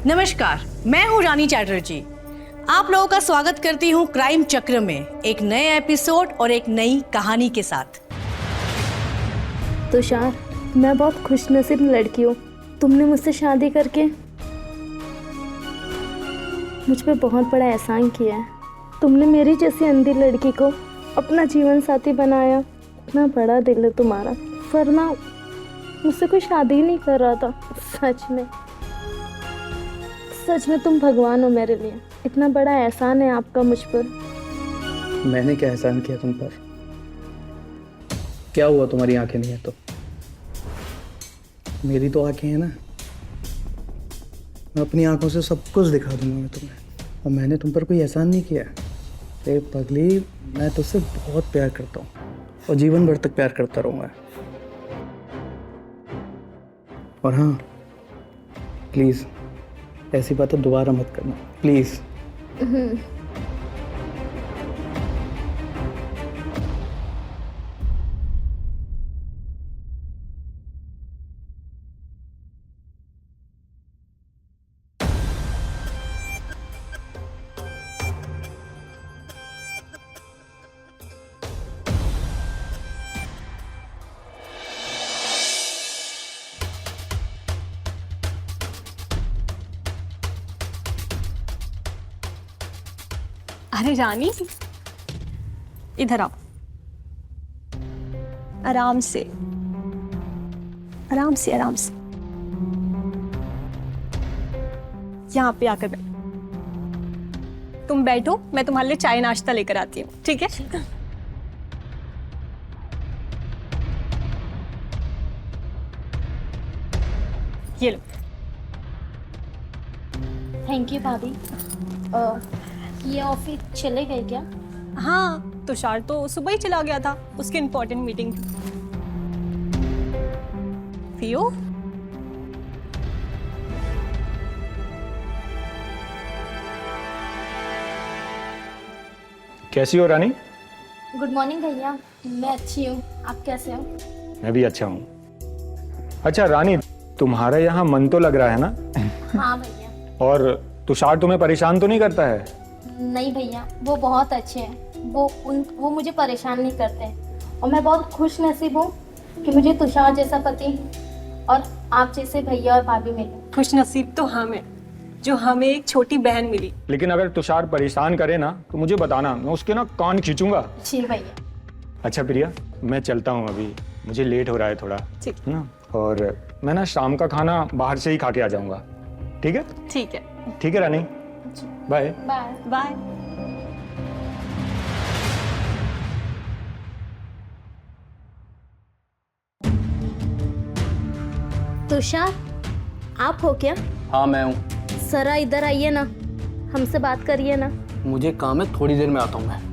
नमस्कार, मैं हूँ रानी चैटर्जी। आप लोगों का स्वागत करती हूँ क्राइम चक्र में एक नए एपिसोड और एक नई कहानी के साथ। तुषार, मैं बहुत खुशनसीब लड़की हूँ। तुमने मुझसे शादी करके मुझ पे बहुत बड़ा एहसान किया है। तुमने मेरी जैसी अंधी लड़की को अपना जीवन साथी बनाया। इतना बड़ा दिल है तुम्हारा, वरना मुझसे कोई शादी ही नहीं कर रहा था। सच में तुम भगवान हो मेरे लिए। इतना बड़ा एहसान है आपका मुझ पर। मैंने क्या एहसान किया तुम पर? क्या हुआ तुम्हारी आंखें नहीं है तो? मेरी तो आंखें हैं ना। मैं अपनी आंखों से सब कुछ दिखा दूंगा मैं तुम्हें। और मैंने तुम पर कोई एहसान नहीं किया। अरे पगली, मैं तुझसे बहुत प्यार करता हूँ और जीवन भर तक प्यार करता रहूँगा। और हाँ, प्लीज़ ऐसी बातें दोबारा मत करना, प्लीज़। अरे रानी, इधर आओ। आराम से आराम से आराम से यहाँ पे आकर बैठो। तुम बैठो, मैं तुम्हारे लिए चाय नाश्ता लेकर आती हूँ, ठीक है? ये लो। थैंक यू भाभी। ये ऑफिस चले गए क्या? हाँ, तुषार तो सुबह ही चला गया था, उसकी इम्पोर्टेंट मीटिंग थी। पियो। कैसी हो रानी? गुड मॉर्निंग भैया। मैं अच्छी हूँ, आप कैसे हो? मैं भी अच्छा हूँ। अच्छा रानी, तुम्हारा यहाँ मन तो लग रहा है ना? हाँ भैया। और तुषार तुम्हें परेशान तो नहीं करता है? नहीं भैया, वो बहुत अच्छे हैं। वो मुझे परेशान नहीं करते। और मैं बहुत खुश नसीब हूँ कि मुझे तुषार जैसा पति और आप जैसे भैया और भाभी मिले। खुश नसीब तो हम हैं, जो हमें एक छोटी बहन मिली। लेकिन अगर तुषार परेशान करे ना तो मुझे बताना, मैं उसके ना कान खींचूंगा। जी भैया। अच्छा प्रिया, मैं चलता हूँ अभी, मुझे लेट हो रहा है थोड़ा, ठीक है ना? और मैं ना शाम का खाना बाहर से ही खा के आ जाऊंगा, ठीक है? ठीक है। ठीक है रानी, बाय बाय बाय। तुषार, आप हो क्या? हाँ मैं हूँ। जरा इधर आइए ना, हमसे बात करिए ना। मुझे काम है, थोड़ी देर में आता हूँ मैं।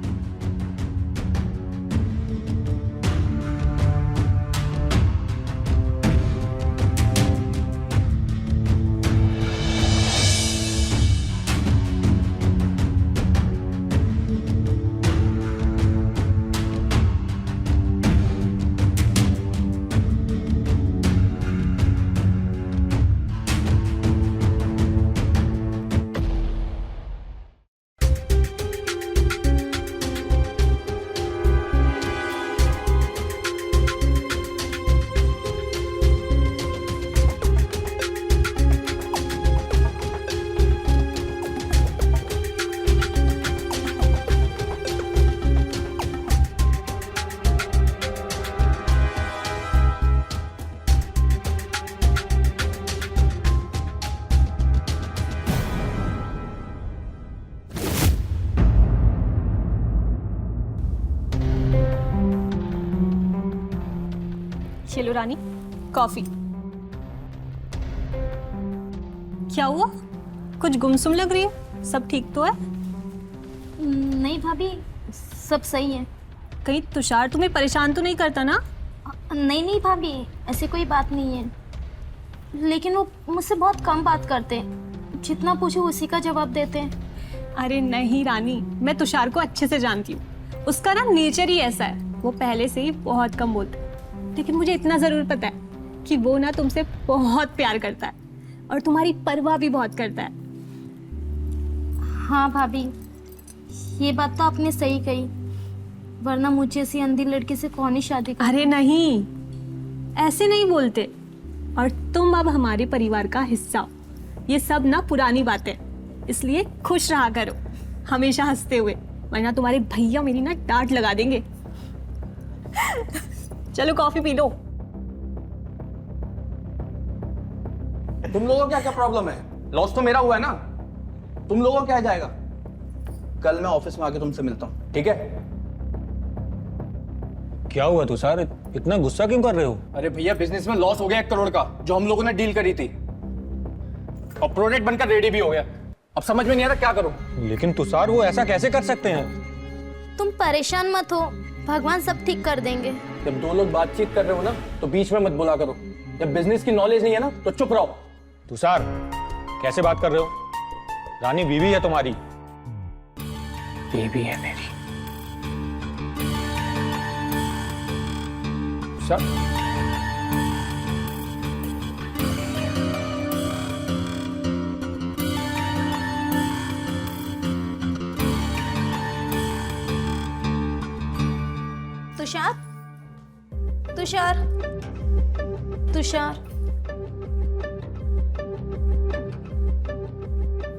चलो रानी, कॉफी। क्या हुआ? कुछ गुमसुम लग रही है। सब ठीक तो है? नहीं भाभी, सब सही है। कहीं तुषार तुम्हें परेशान तो नहीं करता ना? नहीं भाभी, ऐसी कोई बात नहीं है। लेकिन वो मुझसे बहुत कम बात करते हैं। जितना पूछो उसी का जवाब देते हैं। अरे नहीं रानी, मैं तुषार को अच्छे से जानती हूँ। उसका ना नेचर ही ऐसा है, वो पहले से ही बहुत कम बोलता है। लेकिन मुझे इतना ज़रूर पता है कि वो ना तुमसे बहुत प्यार करता है। और तुम्हारी परवाह भी बहुत करता है। हाँ भाभी, ये बात तो आपने सही कही, वरना मुझे ऐसी अंधी लड़की से कौन ही शादी कर। अरे नहीं, ऐसे नहीं बोलते। और तुम अब हमारे परिवार का हिस्सा हो। ये सब ना पुरानी बातें, इसलिए खुश रहा करो, हमेशा हंसते हुए, वरना तुम्हारे भैया मेरी ना डांट लगा देंगे। चलो कॉफी पी लो। तुम लोगों का क्या प्रॉब्लम है? लॉस तो मेरा हुआ है ना, तुम लोगों को क्या जाएगा? कल मैं ऑफिस में आके तुमसे मिलता हूँ, ठीक है? क्या हुआ तुषार, इतना गुस्सा क्यों कर रहे हो? अरे भैया, बिजनेस में लॉस हो गया 1 करोड़ का, जो हम लोगों ने डील करी थी, और प्रोडक्ट बनकर रेडी भी हो गया। अब समझ में नहीं आ रहा क्या करूं। लेकिन तुषार, वो ऐसा कैसे कर सकते हैं? तुम परेशान मत हो, भगवान सब ठीक कर देंगे। जब 2 लोग बातचीत कर रहे हो ना, तो बीच में मत बोला करो। जब बिजनेस की नॉलेज नहीं है ना, तो चुप रहो। तुषार, कैसे बात कर रहे हो? रानी बीवी है तुम्हारी। बीवी है मेरी। तुषार, तुषार, तुषार, तुषार,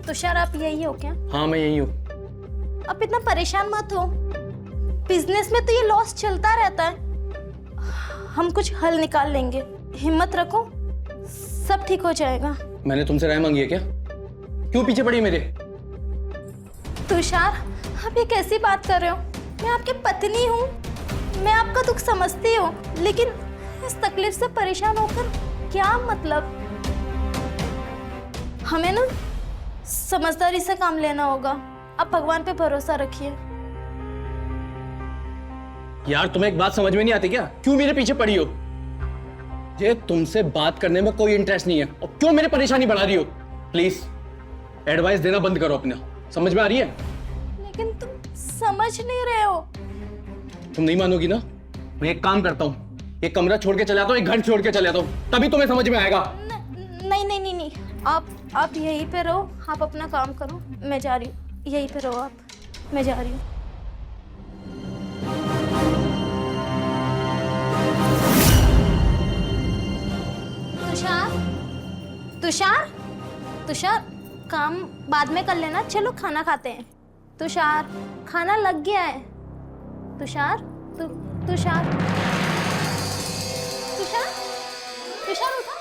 तुषार, आप यही हो क्या? हाँ, मैं यही हूँ। आप इतना परेशान मत हो, बिजनेस में तो ये लॉस चलता रहता है, हम कुछ हल निकाल लेंगे, हिम्मत रखो, सब ठीक हो जाएगा। मैंने तुमसे राय मांगी है क्या? क्यों पीछे पड़ी मेरे? तुषार, आप ये कैसी बात कर रहे हो? मैं आपकी पत्नी हूँ, मैं आपका दुख समझती हूँ, लेकिन इस तकलीफ से परेशान होकर क्या मतलब? हमें ना समझदारी से काम लेना होगा। आप भगवान पे भरोसा रखिए। यार, तुम्हें एक बात समझ में नहीं आती क्या? क्यों मेरे पीछे पड़ी हो? ये तुमसे बात करने में कोई इंटरेस्ट नहीं है, और क्यों मेरी परेशानी बढ़ा रही हो? प्लीज एडवाइस देना बंद करो अपना। समझ में आ रही है? लेकिन तुम समझ नहीं रहे हो। तुम नहीं मानोगी ना, मैं एक काम करता हूँ, ये कमरा छोड़ के चले आता हूँ, एक घर छोड़ के चले आता हूँ, तभी तुम्हें समझ में आएगा। नहीं नहीं नहीं नहीं, आप यहीं पे रहो, आप अपना काम करो, मैं जा रही हूँ। यहीं पे रहो आप, मैं जा रही हूँ। तुषार, तुषार, तुषार, काम बाद में कर लेना, चलो खाना खाते हैं। तुषार, खाना लग गया है। तुषार, तुषार, तुषार, तुषार उठा।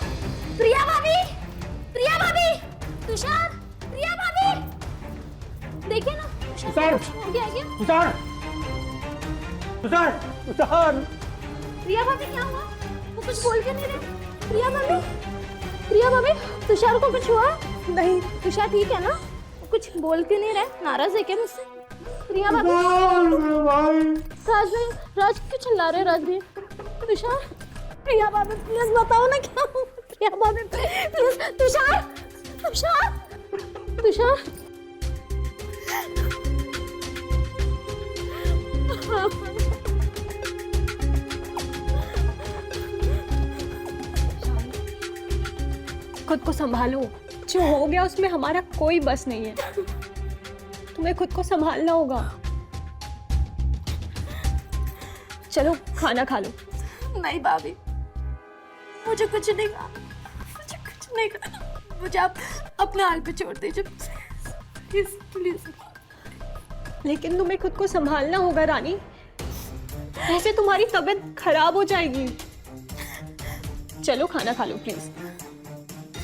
प्रिया भाभी, प्रिया भाभी, तुषार, प्रिया भाभी, देखिए ना तुषार हो गया क्या? तुषार, तुषार, तुषार। प्रिया भाभी, क्या हुआ? वो कुछ बोल के नहीं रहे। प्रिया भाभी, प्रिया भाभी, तुषार को कुछ हुआ? नहीं, तुषार ठीक है ना? वो कुछ बोल के नहीं रहे, नाराज है क्या मुझसे? प्रिया भाभी, राज, राज क्यों चिल्ला रहे? राज भी, तुषार, प्रिया भाभी प्लीज बताओ ना क्या हुआ? प्रिया भाभी प्लीज, तुषार, तुषार, तुषार, खुद को संभालो, जो हो गया उसमें हमारा कोई बस नहीं है, तुम्हें खुद को संभालना होगा। चलो खाना खा लो। नहीं भाभी, मुझे कुछ नहीं खाना, मुझे कुछ नहीं खाना, मुझे आप अपने हाल पे छोड़ दीजिए प्लीज, प्लीज। लेकिन तुम्हें खुद को संभालना होगा रानी, ऐसे तुम्हारी तबीयत खराब हो जाएगी। चलो खाना खा लो प्लीज।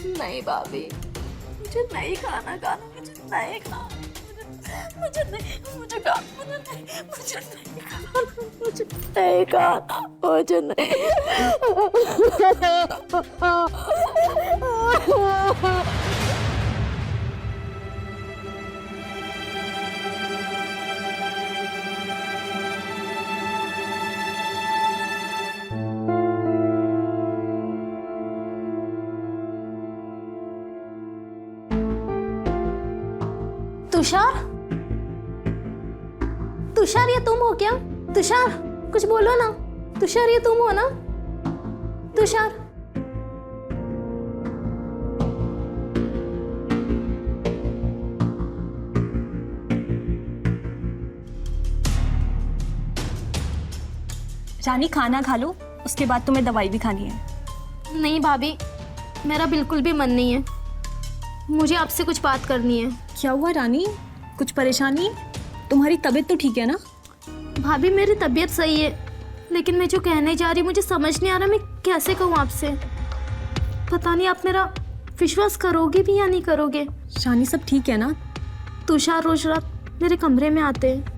नहीं भाभी, मुझे नहीं खाना, मुझे नहीं खाना, मुझे नहीं, मुझे खाना, मुझे नहीं, मुझे नहीं खाना, मुझे नहीं खाना, मुझे नहीं। तुषार, तुषार, ये तुम हो क्या? तुषार, कुछ बोलो ना। तुषार, ये तुम हो ना? तुषार, रानी खाना खा लो, उसके बाद तुम्हें दवाई भी खानी है। नहीं भाभी, मेरा बिल्कुल भी मन नहीं है। मुझे आपसे कुछ बात करनी है। क्या हुआ रानी, कुछ परेशानी? तुम्हारी तबीयत तो ठीक है ना? भाभी मेरी तबीयत सही है, लेकिन मैं जो कहने जा रही मुझे समझ नहीं आ रहा मैं कैसे कहूँ आपसे। पता नहीं आप मेरा विश्वास करोगे भी या नहीं करोगे। रानी सब ठीक है ना? तुषार रोज रात मेरे कमरे में आते हैं।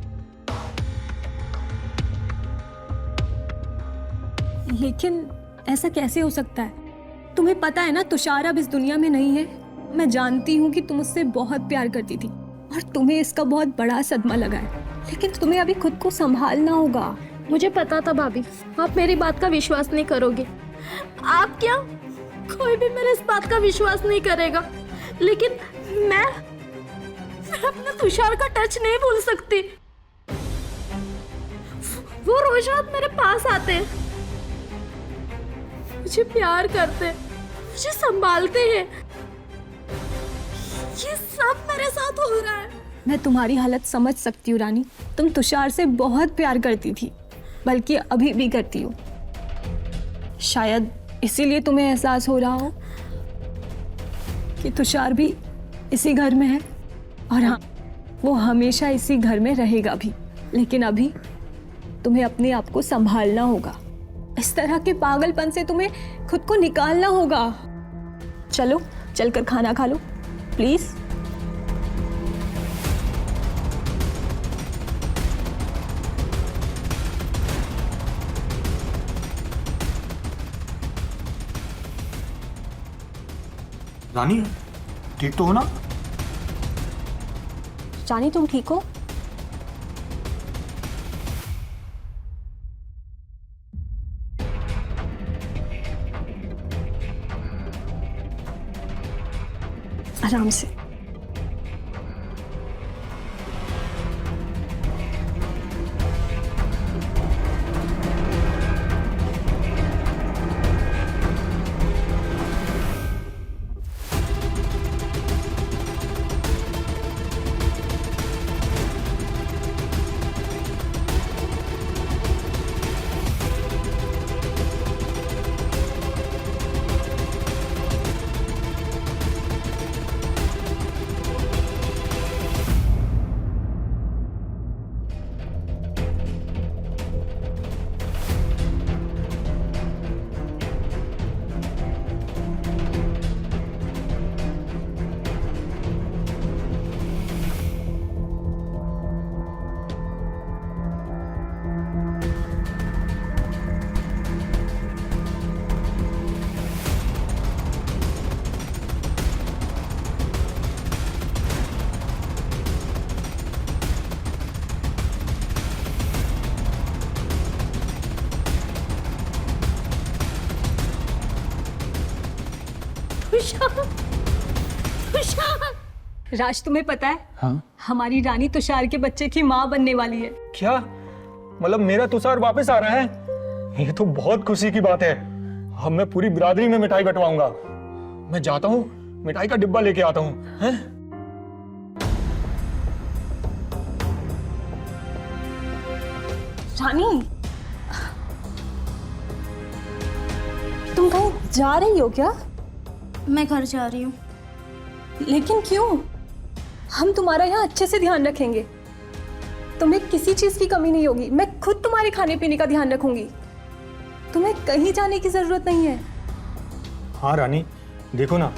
लेकिन ऐसा कैसे हो सकता है? तुम्हें पता है ना तुषार अब इस दुनिया में नहीं है। मैं जानती हूँ कि तुम उससे बहुत प्यार करती थी और तुम्हें इसका बहुत बड़ा सदमा लगा है, लेकिन तुम्हें अभी खुद को संभालना होगा। मुझे पता था भाभी, आप मेरी बात का विश्वास नहीं करोगे। आप क्या, कोई भी मेरे इस बात का विश्वास नहीं करेगा, लेकिन मैं अपने तुषार का टच नहीं भूल सकती। वो रोज रात मेरे पास आते हैं, मुझे प्यार करते हैं, मुझे संभालते हैं। ये सब मेरे साथ हो रहा है। मैं तुम्हारी हालत समझ सकती हूँ रानी। तुम तुषार से बहुत प्यार करती थी, बल्कि अभी भी करती हो। शायद इसीलिए तुम्हें एहसास हो रहा हो कि तुषार भी इसी घर में है, और हाँ, वो हमेशा इसी घर में रहेगा भी। लेकिन अभी तुम्हें अपने आप को संभालना होगा। इस तरह के पागलपन से तुम्हें खुद को निकालना होगा। चलो, चलकर खाना खा लो प्लीज। रानी ठीक तो हो ना? रानी तुम ठीक हो? आराम से। तुषार, राज तुम्हें पता है? हाँ? हमारी रानी तुषार के बच्चे की माँ बनने वाली है। क्या मतलब मेरा तुषार वापस आ रहा है? ये तो बहुत खुशी की बात है। अब मैं पूरी बिरादरी में मिठाई बंटवाऊंगा। मैं जाता हूँ, मिठाई का डिब्बा लेके आता हूँ। हैं? रानी, तुम कहीं जा रही हो क्या? मैं घर जा रही हूँ। लेकिन क्यों? हम तुम्हारा यहाँ अच्छे से ध्यान रखेंगे। तुम्हें किसी चीज की कमी नहीं होगी। मैं खुद तुम्हारे खाने पीने का ध्यान रखूंगी। तुम्हें कहीं जाने की जरूरत नहीं है। हाँ रानी, देखो ना,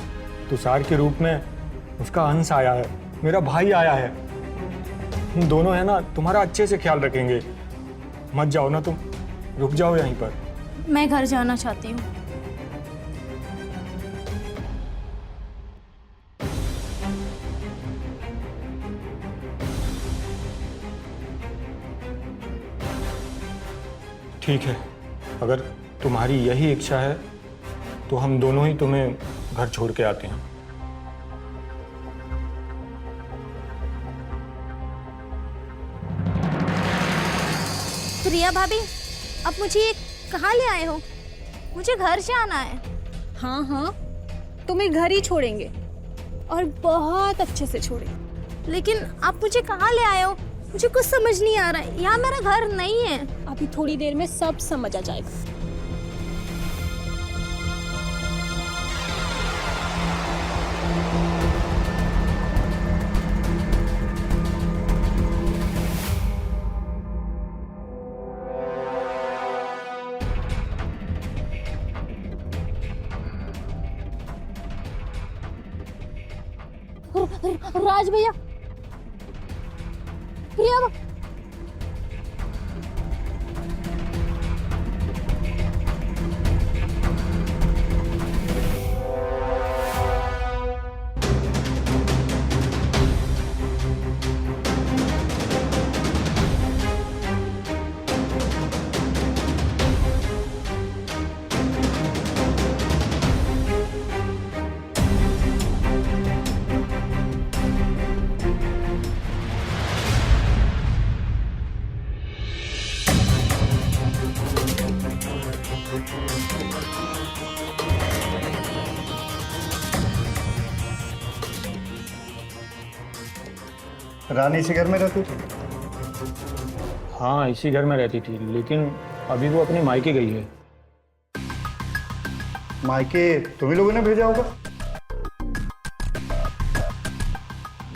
तुषार के रूप में उसका अंश आया है, मेरा भाई आया है। हम दोनों है ना, तुम्हारा अच्छे से ख्याल रखेंगे। मत जाओ ना तुम, रुक जाओ यहीं पर। मैं घर जाना चाहती हूँ। ठीक है, अगर तुम्हारी यही इच्छा है तो हम दोनों ही तुम्हें घर छोड़ के आते हैं। प्रिया भाभी, अब मुझे ये कहाँ ले आए हो? मुझे घर जाना है। हाँ हाँ, तुम्हें घर ही छोड़ेंगे और बहुत अच्छे से छोड़ेंगे। लेकिन आप मुझे कहाँ ले आए हो? मुझे कुछ समझ नहीं आ रहा है। यहाँ मेरा घर नहीं है। अभी थोड़ी देर में सब समझ आ जाएगा। राज भैया, प्रिया, रानी इसी घर में रहती थी? हाँ, इसी घर में रहती थी, लेकिन अभी वो अपने मायके गई है। मायके तुम्ही लोगों ने भेजा होगा?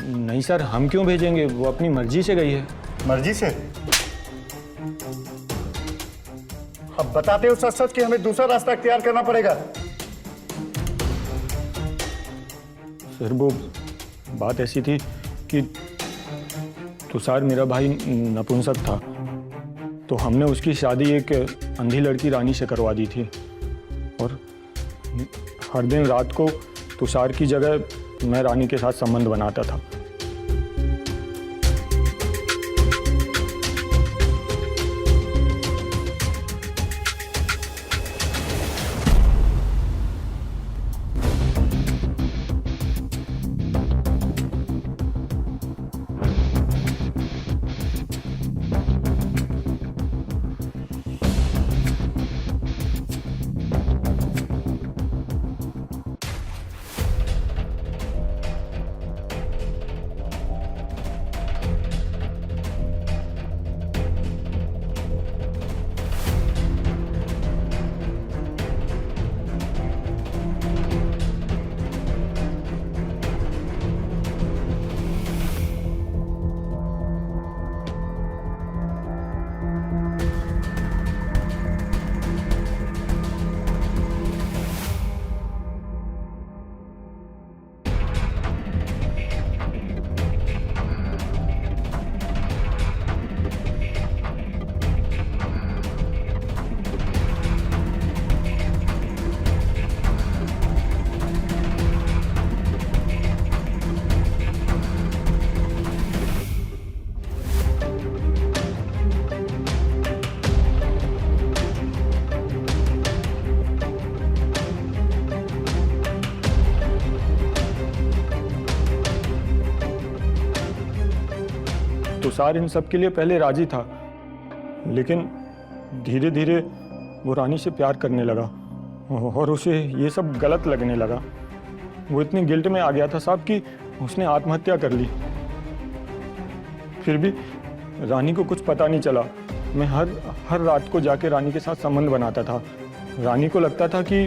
नहीं सर, हम क्यों भेजेंगे, वो अपनी मर्जी से गई है। मर्जी से? अब बताते हो सच सच कि हमें दूसरा रास्ता अख्तियार करना पड़ेगा। सर वो बात ऐसी थी कि तुषार मेरा भाई नपुंसक था, तो हमने उसकी शादी एक अंधी लड़की रानी से करवा दी थी, और हर दिन रात को तुषार की जगह मैं रानी के साथ संबंध बनाता था। तुषार इन सब के लिए पहले राजी था, लेकिन धीरे धीरे वो रानी से प्यार करने लगा और उसे ये सब गलत लगने लगा। वो इतनी गिल्ट में आ गया था साहब कि उसने आत्महत्या कर ली। फिर भी रानी को कुछ पता नहीं चला। मैं हर रात को जाके रानी के साथ संबंध बनाता था। रानी को लगता था कि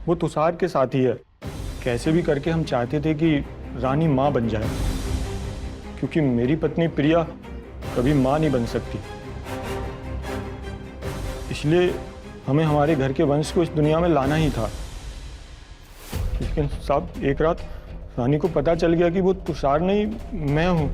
वो तुषार के साथ ही है। कैसे भी करके हम चाहते थे कि रानी माँ बन जाए, क्योंकि मेरी पत्नी प्रिया कभी माँ नहीं बन सकती। इसलिए हमें हमारे घर के वंश को इस दुनिया में लाना ही था। लेकिन साहब एक रात रानी को पता चल गया कि वो तुषार नहीं, मैं हूं।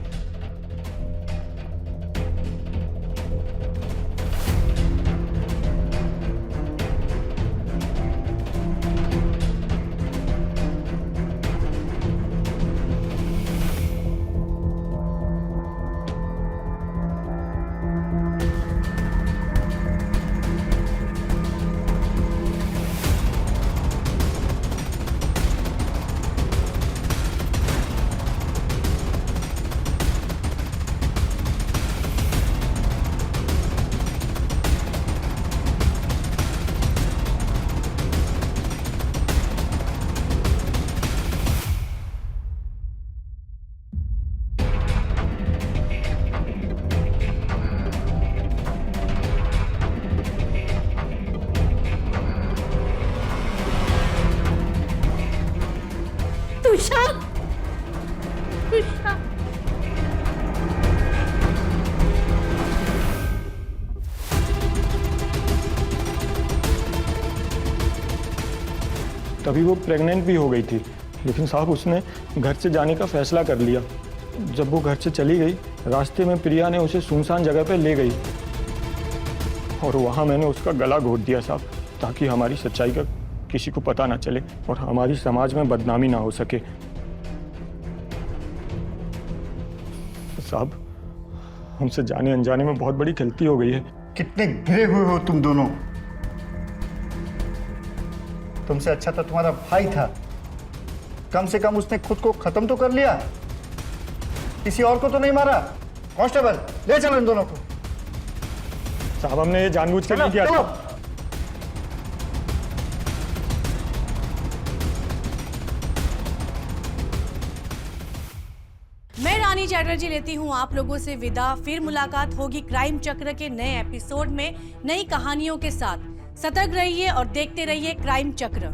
तभी वो प्रेग्नेंट भी हो गई थी, लेकिन साहब उसने घर से जाने का फैसला कर लिया। जब वो घर से चली गई, रास्ते में प्रिया ने उसे सुनसान जगह पे ले गई और वहाँ मैंने उसका गला घोट दिया साहब, ताकि हमारी सच्चाई का किसी को पता ना चले और हमारी समाज में बदनामी ना हो सके। साहब, हमसे जाने अनजाने में बहुत बड़ी गलती हो गई है। कितने गिरे हुए हो तुम दोनों। तुमसे अच्छा तो तुम्हारा भाई था, कम से कम उसने खुद को खत्म तो कर लिया, किसी और को तो नहीं मारा। कांस्टेबल, ले चलो इन दोनों को। साहब, हमने ये जानबूझ के नहीं किया चलो। था। मैं रानी चैटर्जी लेती हूँ आप लोगों से विदा। फिर मुलाकात होगी क्राइम चक्र के नए एपिसोड में नई कहानियों के साथ। सतर्क रहिए और देखते रहिए क्राइम चक्र।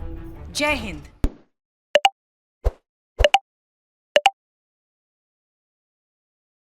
जय हिंद।